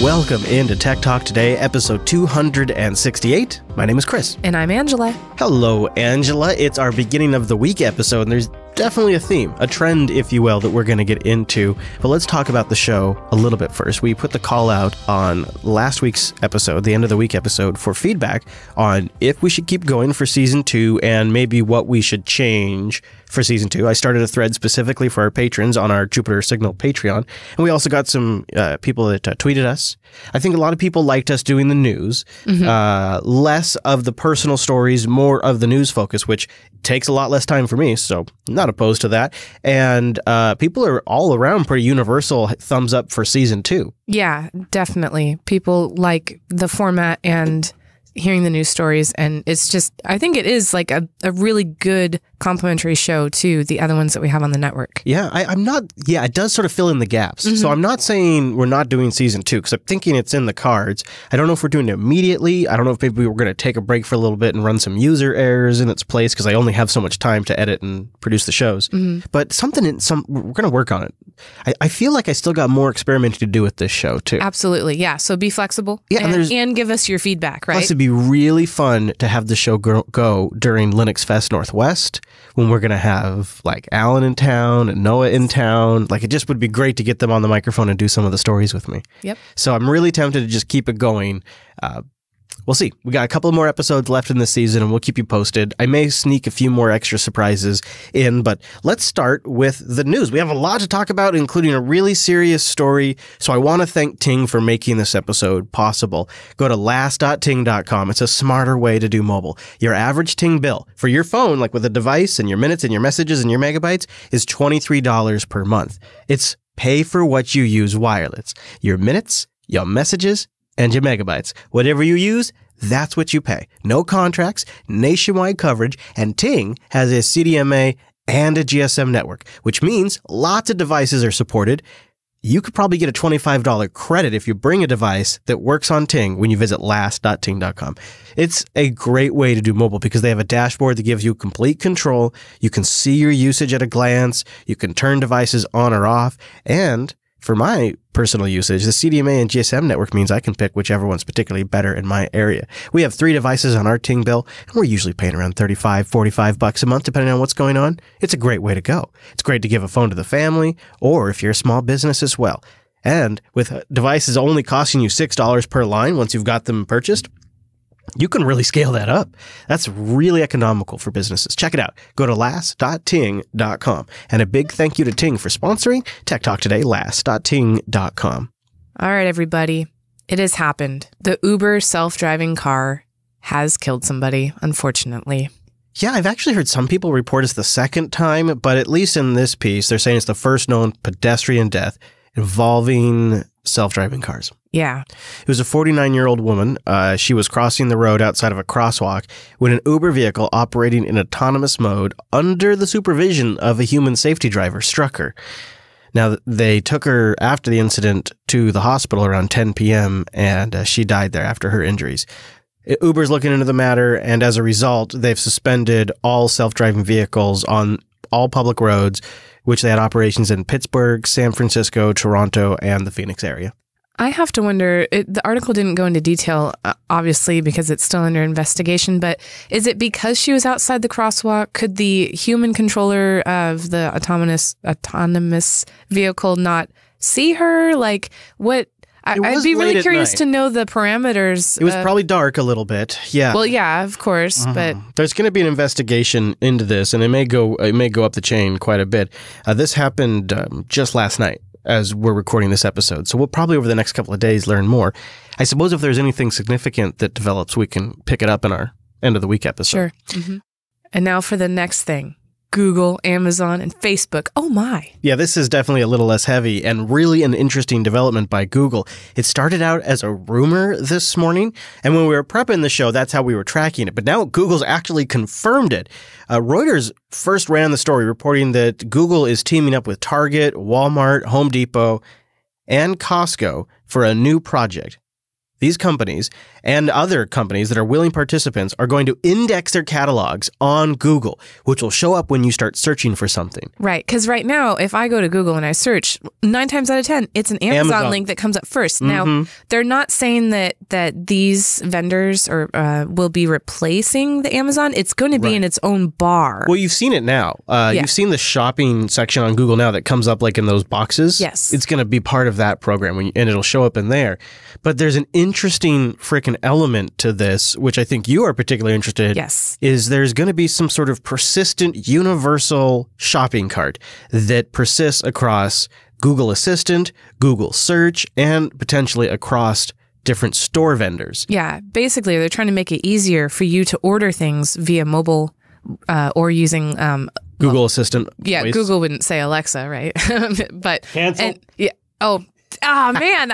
Welcome into Tech Talk Today, episode 268. My name is Chris. And I'm Angela. Hello, Angela. It's our beginning of the week episode, and there's definitely a theme, a trend, if you will, that we're going to get into. But let's talk about the show a little bit first. We put the call out on last week's episode, the end of the week episode, for feedback on if we should keep going for season 2 and maybe what we should change for season 2. I started a thread specifically for our patrons on our Jupiter Signal Patreon, and we also got some people that tweeted us. I think a lot of people liked us doing the news, less of the personal stories, more of the news focus, which takes a lot less time for me, so not opposed to that. And people are all around pretty universal thumbs up for season 2. Yeah, definitely. People like the format and hearing the news stories, and it's just, I think it is like a really good complimentary show to the other ones that we have on the network. Yeah, it does sort of fill in the gaps. So I'm not saying we're not doing season 2, because I'm thinking it's in the cards. I don't know if we're doing it immediately. I don't know if maybe we're going to take a break for a little bit and run some user errors in its place, because I only have so much time to edit and produce the shows. But we're going to work on it. I feel like I still got more experimenting to do with this show, too. Absolutely, yeah. So be flexible and give us your feedback, right? Plus, it'd be really fun to have the show go during Linux Fest Northwest, when we're going to have like Alan in town and Noah in town. Like, it just would be great to get them on the microphone and do some of the stories with me. Yep. So I'm really tempted to just keep it going. We'll see. We got a couple more episodes left in this season, and we'll keep you posted. I may sneak a few more extra surprises in, but let's start with the news. We have a lot to talk about, including a really serious story. So I want to thank Ting for making this episode possible. Go to last.ting.com. It's a smarter way to do mobile. Your average Ting bill for your phone, like with a device and your minutes and your messages and your megabytes, is $23 per month. It's pay for what you use wireless. Your minutes, your messages, and your megabytes. Whatever you use, that's what you pay. No contracts, nationwide coverage, and Ting has a CDMA and a GSM network, which means lots of devices are supported. You could probably get a $25 credit if you bring a device that works on Ting when you visit last.ting.com. It's a great way to do mobile because they have a dashboard that gives you complete control. You can see your usage at a glance. You can turn devices on or off, and for my personal usage, the CDMA and GSM network means I can pick whichever one's particularly better in my area. We have 3 devices on our Ting bill, and we're usually paying around $35, $45 a month, depending on what's going on. It's a great way to go. It's great to give a phone to the family, or if you're a small business as well. And with devices only costing you $6 per line once you've got them purchased, you can really scale that up. That's really economical for businesses. Check it out. Go to last.ting.com. And a big thank you to Ting for sponsoring Tech Talk Today, last.ting.com. All right, everybody. It has happened. The Uber self-driving car has killed somebody, unfortunately. Yeah, I've actually heard some people report it's the second time, but at least in this piece, they're saying it's the first known pedestrian death involving self-driving cars. Yeah. It was a 49-year-old woman. She was crossing the road outside of a crosswalk when an Uber vehicle operating in autonomous mode under the supervision of a human safety driver struck her. Now, they took her after the incident to the hospital around 10 p.m., and she died there after her injuries. Uber's looking into the matter, and as a result, they've suspended all self-driving vehicles on all public roads, which they had operations in Pittsburgh, San Francisco, Toronto, and the Phoenix area. I have to wonder, the article didn't go into detail, obviously, because it's still under investigation, but is it because she was outside the crosswalk? Could the human controller of the autonomous vehicle not see her? Like, what? I'd be really curious to know the parameters. It was probably dark a little bit. Yeah. Well, yeah, of course, but there's going to be an investigation into this, and it may go up the chain quite a bit. This happened just last night as we're recording this episode, so we'll probably over the next couple of days learn more. I suppose if there's anything significant that develops, we can pick it up in our end of the week episode. Sure. And now for the next thing. Google, Amazon, and Facebook. Oh my. Yeah, this is definitely a little less heavy and really an interesting development by Google. It started out as a rumor this morning, and when we were prepping the show, that's how we were tracking it. But now Google's actually confirmed it. Reuters first ran the story reporting that Google is teaming up with Target, Walmart, Home Depot, and Costco for a new project. these companies and other companies that are willing participants are going to index their catalogs on Google, which will show up when you start searching for something. Right. Because right now, if I go to Google and I search, 9 times out of 10, it's an Amazon link that comes up first. Now, they're not saying that these vendors will be replacing the Amazon. It's going to be in its own bar. Well, you've seen it now. You've seen the shopping section on Google now that comes up like in those boxes. Yes. It's going to be part of that program and it'll show up in there. But there's an interesting freaking element to this, which I think you are particularly interested in. Yes. Is there's going to be some sort of persistent universal shopping cart that persists across Google Assistant, Google Search, and potentially across different store vendors. Yeah. Basically, they're trying to make it easier for you to order things via mobile or using Google Assistant. Yeah, voice. Google wouldn't say Alexa, right? But Cancel. Man,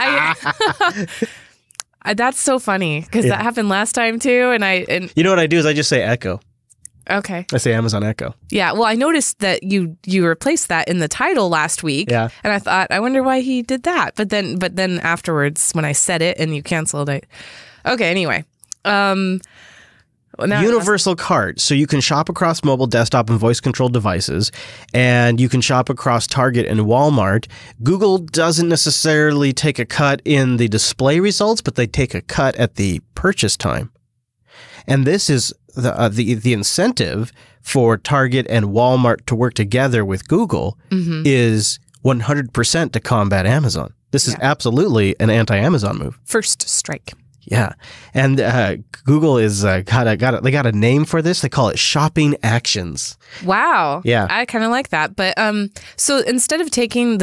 that's so funny because that happened last time too. And you know what I do is I just say Echo. Okay. I say Amazon Echo. Yeah. Well, I noticed that you replaced that in the title last week. Yeah. And I thought, I wonder why he did that. But then afterwards, when I said it and you canceled it. Okay. Anyway. Universal cart, so you can shop across mobile, desktop, and voice-controlled devices, and you can shop across Target and Walmart. Google doesn't necessarily take a cut in the display results, but they take a cut at the purchase time. And this is the incentive for Target and Walmart to work together with Google is 100% to combat Amazon. This is absolutely an anti-Amazon move. First strike. Yeah. And Google is they got a name for this. They call it shopping actions. Wow. Yeah. I kind of like that. But so instead of taking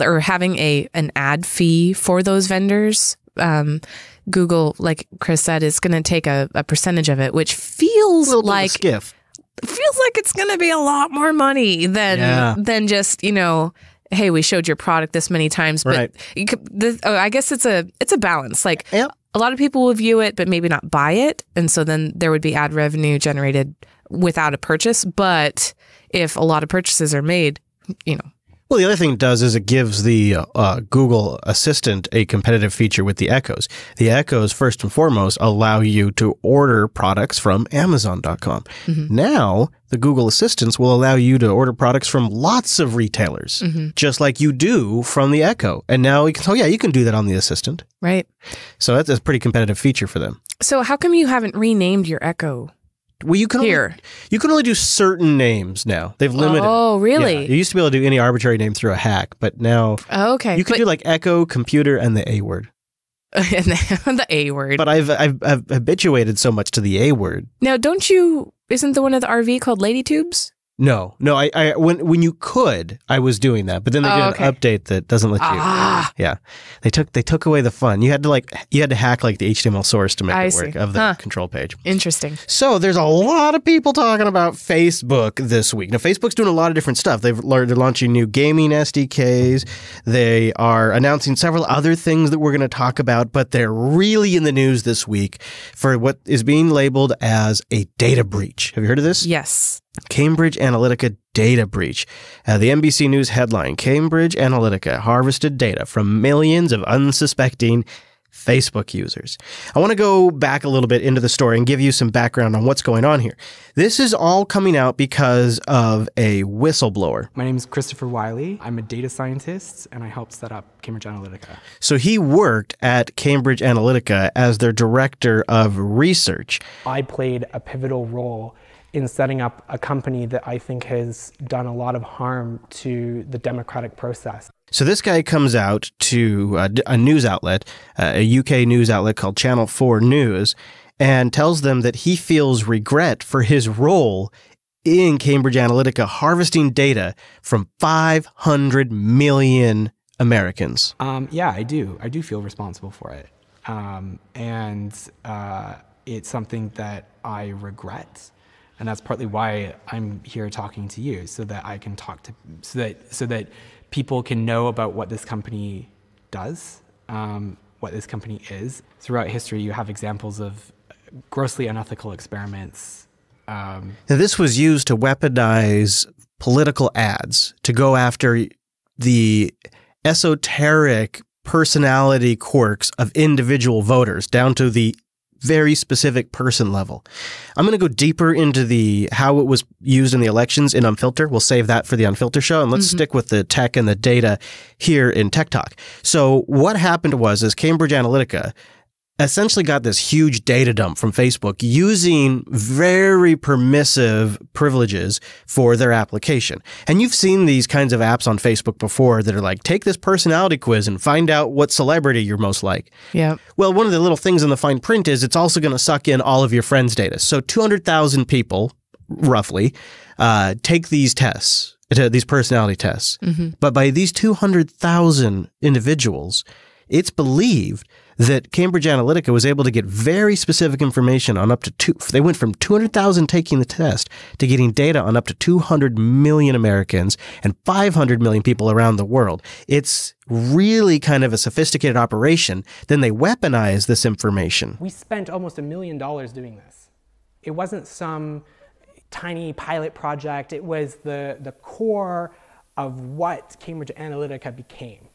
or having an ad fee for those vendors, Google, like Chris said, is going to take a percentage of it, which feels like skiff. Feels like it's going to be a lot more money than just, hey, we showed your product this many times. But I guess it's a balance. Like a lot of people will view it, but maybe not buy it. And so then there would be ad revenue generated without a purchase. But if a lot of purchases are made, Well, the other thing it does is it gives the Google Assistant a competitive feature with the Echoes. The Echoes, first and foremost, allow you to order products from Amazon.com. Now, the Google Assistants will allow you to order products from lots of retailers, just like you do from the Echo. And now, you can do that on the Assistant. Right. So that's a pretty competitive feature for them. So how come you haven't renamed your Echo? Well, you can only do certain names now. They've limited. Oh, really? Yeah, you used to be able to do any arbitrary name through a hack, but now you can do like Echo, computer, and the A word. And the A word. But I've habituated so much to the A word. Now, isn't the one at the RV called Lady Tubes? No. I when you could, I was doing that, but then they did an update that doesn't let you. Yeah, they took away the fun. You had to hack like the HTML source to make it work of the control page. Interesting. So there's a lot of people talking about Facebook this week. Now Facebook's doing a lot of different stuff. They're launching new gaming SDKs. They are announcing several other things that we're going to talk about, but they're really in the news this week for what is being labeled as a data breach. Have you heard of this? Yes. Cambridge Analytica data breach. The NBC News headline, Cambridge Analytica harvested data from millions of unsuspecting Facebook users. I want to go back a little bit into the story and give you some background on what's going on here. This is all coming out because of a whistleblower. My name is Christopher Wiley. I'm a data scientist, and I helped set up Cambridge Analytica. So he worked at Cambridge Analytica as their director of research. I played a pivotal role in setting up a company that I think has done a lot of harm to the democratic process. So this guy comes out to a news outlet, a UK news outlet called Channel 4 News, and tells them that he feels regret for his role in Cambridge Analytica harvesting data from 500 million Americans. Yeah, I do. I do feel responsible for it. And it's something that I regret. And that's partly why I'm here talking to you, so that I can talk to, so that people can know about what this company does, what this company is. Throughout history, you have examples of grossly unethical experiments. Now, this was used to weaponize political ads, to go after the esoteric personality quirks of individual voters down to the very specific person level. I'm going to go deeper into how it was used in the elections in Unfilter. We'll save that for the Unfilter show, and let's stick with the tech and the data here in Tech Talk. So what happened was Cambridge Analytica essentially got this huge data dump from Facebook using very permissive privileges for their application. And you've seen these kinds of apps on Facebook before that are like, take this personality quiz and find out what celebrity you're most like. Yeah. Well, one of the little things in the fine print is it's also going to suck in all of your friends' data. So 200,000 people, roughly, take these tests, these personality tests. But by these 200,000 individuals, it's believed that Cambridge Analytica was able to get very specific information on up to they went from 200,000 taking the test to getting data on up to 200 million Americans and 500 million people around the world. It's really kind of a sophisticated operation. Then they weaponize this information. We spent almost $1 million doing this. It wasn't some tiny pilot project. It was the core of what Cambridge Analytica became.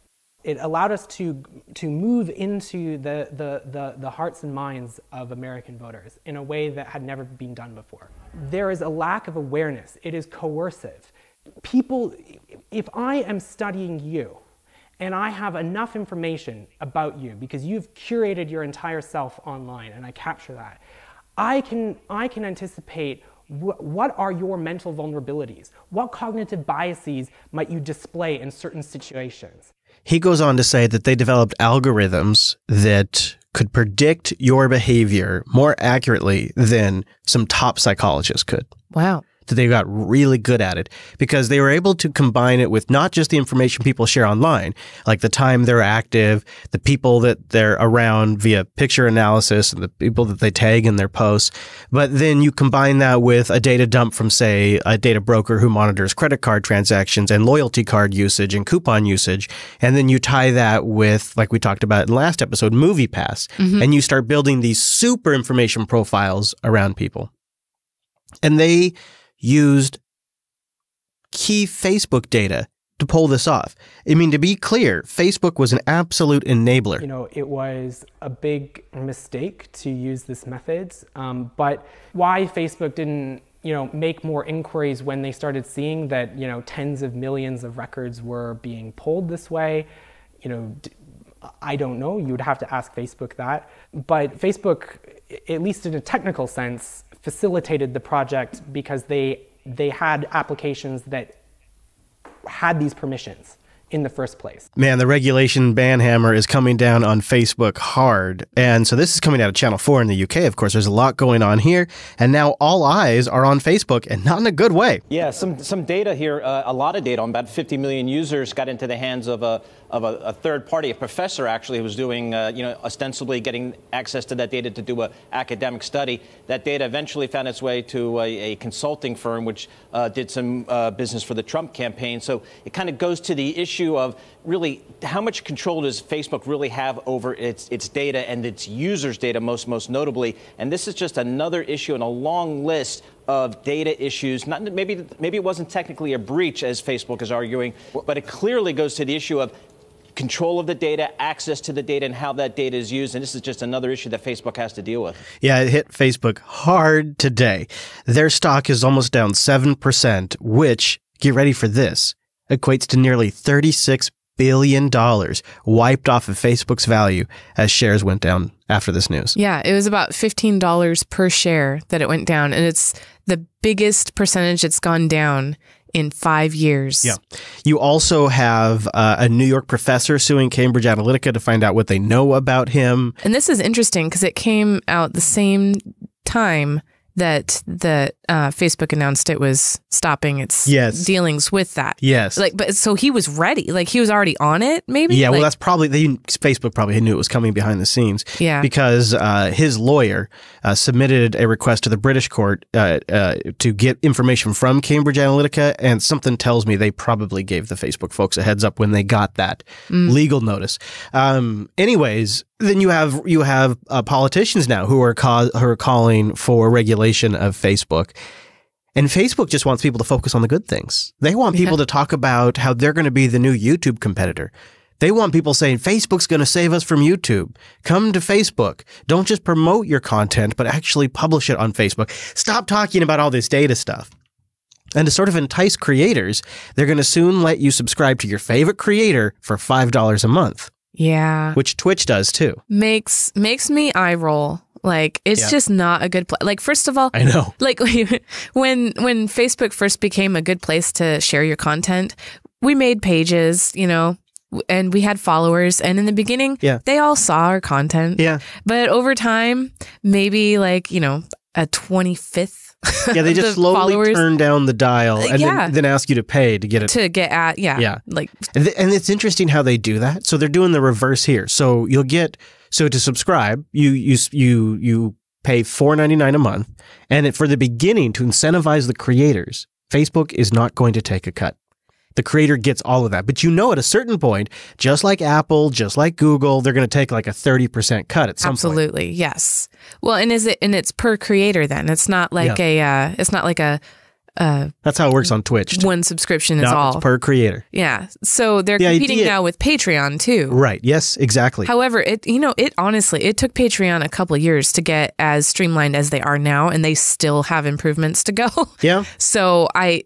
It allowed us to move into the hearts and minds of American voters in a way that had never been done before. There is a lack of awareness. It is coercive. People, if I am studying you and I have enough information about you because you've curated your entire self online and I capture that, I can anticipate what are your mental vulnerabilities? What cognitive biases might you display in certain situations? He goes on to say that they developed algorithms that could predict your behavior more accurately than some top psychologists could. Wow. That they got really good at it because they were able to combine it with not just the information people share online, like the time they're active, the people that they're around via picture analysis and the people that they tag in their posts, but then you combine that with a data dump from, say, a data broker who monitors credit card transactions and loyalty card usage and coupon usage, and then you tie that with, like we talked about in the last episode, MoviePass, and you start building these super information profiles around people. And they used key Facebook data to pull this off. I mean, to be clear, Facebook was an absolute enabler. You know, it was a big mistake to use this method, but why Facebook didn't, make more inquiries when they started seeing that, tens of millions of records were being pulled this way, I don't know. You would have to ask Facebook that. But Facebook, at least in a technical sense, facilitated the project because they had applications that had these permissions in the first place. Man, the regulation ban hammer is coming down on Facebook hard. And so this is coming out of Channel 4 in the UK, of course. There's a lot going on here. And now all eyes are on Facebook, and not in a good way. Yeah, some data here, a lot of data on about 50 million users got into the hands of a third party, a professor actually who was doing, ostensibly getting access to that data to do an academic study. That data eventually found its way to a consulting firm which did some business for the Trump campaign. So it kind of goes to the issue of really how much control does Facebook really have over its data and its users' data, most notably. And this is just another issue in a long list of data issues. Maybe it wasn't technically a breach, as Facebook is arguing, but it clearly goes to the issue of control of the data, access to the data, and how that data is used. And this is just another issue that Facebook has to deal with. Yeah, it hit Facebook hard today. Their stock is almost down 7%, which, get ready for this, equates to nearly $36 billion wiped off of Facebook's value as shares went down after this news. Yeah, it was about $15 per share that it went down. And it's the biggest percentage it's gone down in 5 years. Yeah. You also have a New York professor suing Cambridge Analytica to find out what they know about him. And this is interesting because it came out the same time that Facebook announced it was stopping its dealings with that. Yes. But so he was ready. He was already on it, maybe? Yeah, well, that's probably, Facebook probably knew it was coming behind the scenes. Yeah. Because his lawyer submitted a request to the British court to get information from Cambridge Analytica, and something tells me they probably gave the Facebook folks a heads up when they got that legal notice. Anyways, then you have politicians now who are calling for regulation of Facebook. And Facebook just wants people to focus on the good things. They want people to talk about how they're going to be the new YouTube competitor. They want people saying, Facebook's going to save us from YouTube. Come to Facebook. Don't just promote your content, but actually publish it on Facebook. Stop talking about all this data stuff. And to sort of entice creators, they're going to soon let you subscribe to your favorite creator for $5 a month. Yeah. Which Twitch does too. Makes me eye roll. Like, it's just not a good place. Like, first of all, I know. Like, when Facebook first became a good place to share your content, we made pages, you know, and we had followers. And in the beginning, they all saw our content. Yeah. But over time, maybe like, you know, a 25th. Yeah, they just slowly turn down the dial and then ask you to pay to get it. To get at, like. And it's interesting how they do that. So they're doing the reverse here. So you'll get, so to subscribe, you pay $4.99 a month. And for the beginning, to incentivize the creators, Facebook is not going to take a cut. The creator gets all of that. But you know, at a certain point, just like Apple, just like Google, they're going to take like a 30% cut at some point. Absolutely. Yes. Well, and it's per creator then. It's not like that's how it works on Twitch. One subscription is all. It's per creator. Yeah. So they're competing now with Patreon too. Right. Yes, exactly. However, it honestly, it took Patreon a couple of years to get as streamlined as they are now, and they still have improvements to go. Yeah. So I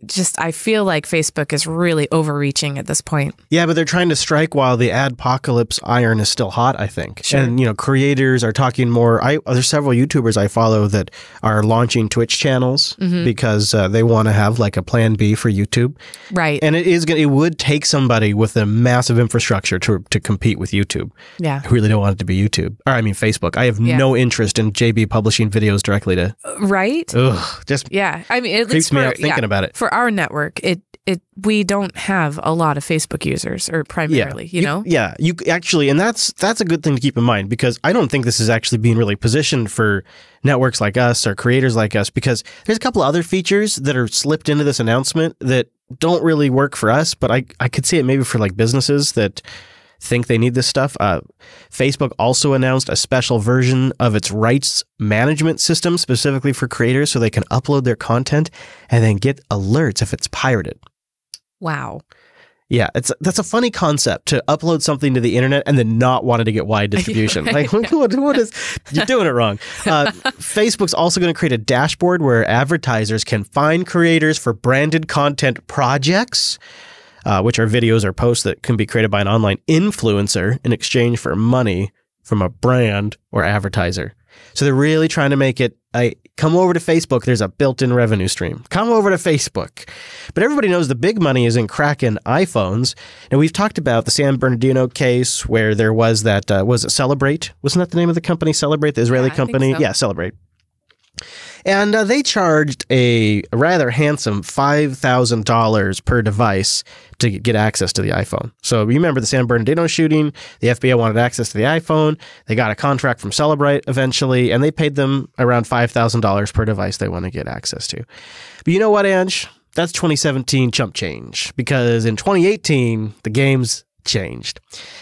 feel like Facebook is really overreaching at this point. Yeah, but they're trying to strike while the adpocalypse iron is still hot, I think. Sure. And, you know, creators are talking more. There's several YouTubers I follow that are launching Twitch channels because they want to have like a plan B for YouTube. Right. And it would take somebody with a massive infrastructure to compete with YouTube. Yeah. I really don't want it to be YouTube. Or I mean Facebook. I have no interest in JB publishing videos directly to Right. Ugh. Just I mean, at creeps least me out thinking about it. For our network, we don't have a lot of Facebook users, or primarily, you know? Yeah, you actually, and that's a good thing to keep in mind, because I don't think this is actually being really positioned for networks like us or creators like us, because there's a couple of other features that are slipped into this announcement that don't really work for us, but I could see it maybe for like businesses that think they need this stuff. Facebook also announced a special version of its rights management system specifically for creators so they can upload their content and then get alerts if it's pirated. Wow. Yeah, that's a funny concept, to upload something to the internet and then not want it to get wide distribution. Like, what is, you're doing it wrong. Facebook's also going to create a dashboard where advertisers can find creators for branded content projects, which are videos or posts that can be created by an online influencer in exchange for money from a brand or advertiser. So they're really trying to make it come over to Facebook. There's a built-in revenue stream. Come over to Facebook. But everybody knows the big money is in cracking iPhones. And we've talked about the San Bernardino case where there was that, was it Celebrate? Wasn't that the name of the company? Celebrate, the Israeli company? I think so. Yeah, Celebrate. And they charged a rather handsome $5,000 per device to get access to the iPhone. So remember the San Bernardino shooting, the FBI wanted access to the iPhone. They got a contract from Celebrate eventually, and they paid them around $5,000 per device they want to get access to. But you know what, Ange? That's 2017 chump change, because in 2018, the game's changed.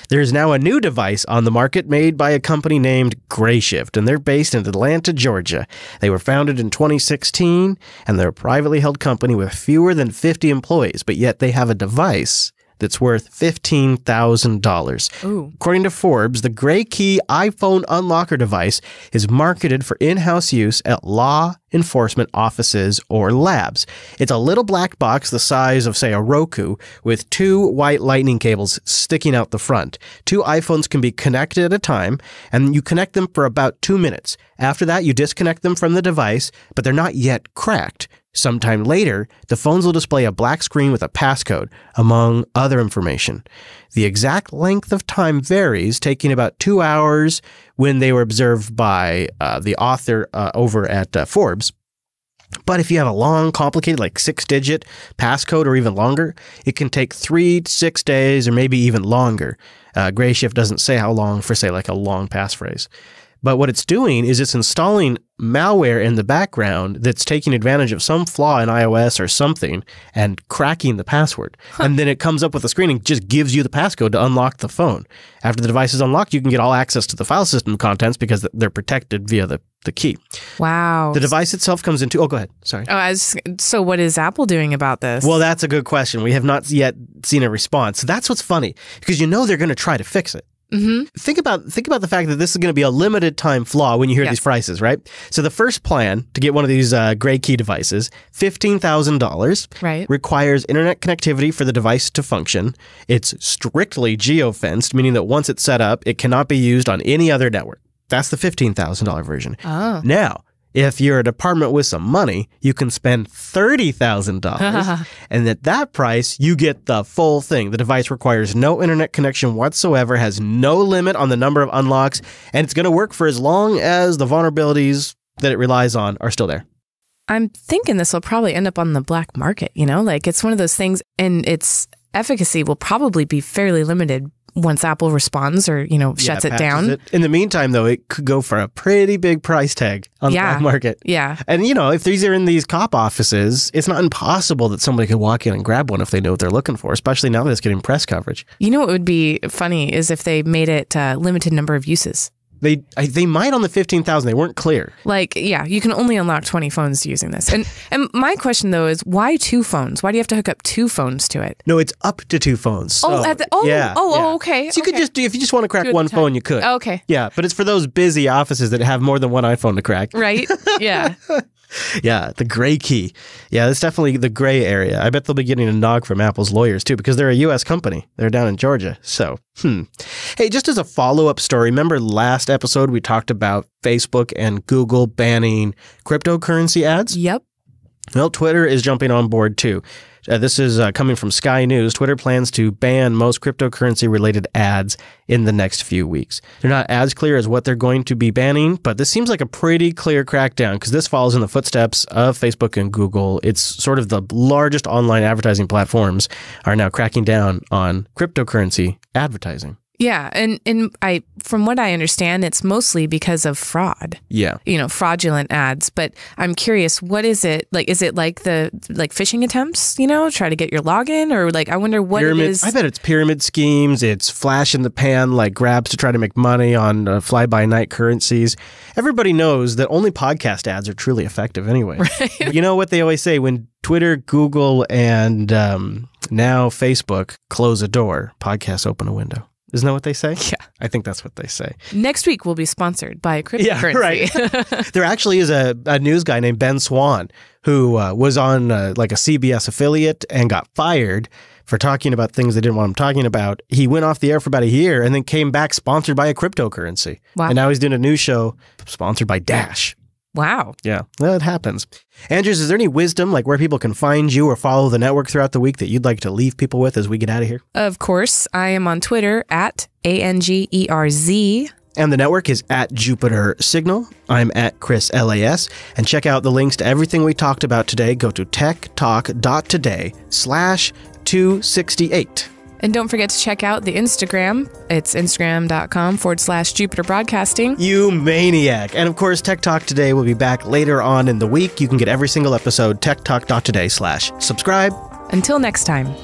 There's now a new device on the market made by a company named Grayshift, and they're based in Atlanta, Georgia. They were founded in 2016, and they're a privately held company with fewer than 50 employees, but yet they have a device that's worth $15,000. Ooh. According to Forbes, the Gray Key iPhone unlocker device is marketed for in-house use at law enforcement offices or labs. It's a little black box the size of, say, a Roku with two white lightning cables sticking out the front. Two iPhones can be connected at a time, and you connect them for about 2 minutes. After that, you disconnect them from the device, but they're not yet cracked. Sometime later, the phones will display a black screen with a passcode, among other information. The exact length of time varies, taking about 2 hours when they were observed by the author over at Forbes. But if you have a long, complicated, like 6-digit passcode or even longer, it can take 3 to 6 days or maybe even longer. Grayshift doesn't say how long for, say, like a long passphrase. But what it's doing is it's installing malware in the background that's taking advantage of some flaw in iOS or something and cracking the password. And then it comes up with a screen and just gives you the passcode to unlock the phone. After the device is unlocked, you can get all access to the file system contents because they're protected via the the key. Wow. The device itself comes into... Oh, go ahead. Sorry. So what is Apple doing about this? Well, that's a good question. We have not yet seen a response. That's what's funny, because they're going to try to fix it. Mm-hmm. Think about the fact that this is going to be a limited time flaw when you hear these prices, right? So the first plan to get one of these gray key devices, $15,000, right, requires internet connectivity for the device to function. It's strictly geo-fenced, meaning that once it's set up, it cannot be used on any other network. That's the $15,000 version. Oh. Now, if you're a department with some money, you can spend $30,000. And at that price, you get the full thing. The device requires no internet connection whatsoever, has no limit on the number of unlocks, and it's going to work for as long as the vulnerabilities that it relies on are still there. I'm thinking this will probably end up on the black market, Like it's one of those things, and its efficacy will probably be fairly limited once Apple responds or, shuts it down. In the meantime, though, it could go for a pretty big price tag on the black market. Yeah. And, if these are in these cop offices, it's not impossible that somebody could walk in and grab one if they know what they're looking for, especially now that it's getting press coverage. What would be funny is if they made it limited number of uses. They might on the 15,000. They weren't clear. You can only unlock 20 phones using this. And my question, though, is why 2 phones? Why do you have to hook up 2 phones to it? No, it's up to 2 phones. So, okay. So you could just if you just want to crack one phone, you could. Oh, okay. Yeah, but it's for those busy offices that have more than one iPhone to crack. Right? Yeah. Yeah, the gray key. Yeah, that's definitely the gray area. I bet they'll be getting a nod from Apple's lawyers, too, because they're a U.S. company. They're down in Georgia. So, Hey, just as a follow-up story, remember last episode we talked about Facebook and Google banning cryptocurrency ads? Yep. Well, Twitter is jumping on board, too. This is coming from Sky News. Twitter plans to ban most cryptocurrency-related ads in the next few weeks. They're not as clear as what they're going to be banning, but this seems like a pretty clear crackdown because this follows in the footsteps of Facebook and Google. It's sort of the largest online advertising platforms are now cracking down on cryptocurrency advertising. Yeah, and from what I understand, it's mostly because of fraud. Yeah. Fraudulent ads. But I'm curious, what is it like? Is it like the phishing attempts, try to get your login? Or I wonder what it is. I bet it's pyramid schemes. It's flash in the pan, grabs to try to make money on fly-by-night currencies. Everybody knows that only podcast ads are truly effective anyway. Right. You know what they always say, when Twitter, Google, and now Facebook close a door, podcasts open a window. Isn't that what they say? Yeah. I think that's what they say. Next week we'll be sponsored by cryptocurrency. Yeah, right. There actually is a news guy named Ben Swan who was on a CBS affiliate and got fired for talking about things they didn't want him talking about. He went off the air for about a year and then came back sponsored by a cryptocurrency. Wow. And now he's doing a new show sponsored by Dash. Wow. Yeah, well, it happens. Andrews, is there any wisdom, where people can find you or follow the network throughout the week that you'd like to leave people with as we get out of here? Of course. I am on Twitter at ANGERZ. And the network is at Jupiter Signal. I'm at Chris LAS. And check out the links to everything we talked about today. Go to techtalk.today/268. And don't forget to check out the Instagram. It's instagram.com/Jupiter Broadcasting. You maniac. And of course, Tech Talk Today will be back later on in the week. You can get every single episode, techtalk.today/subscribe. Until next time.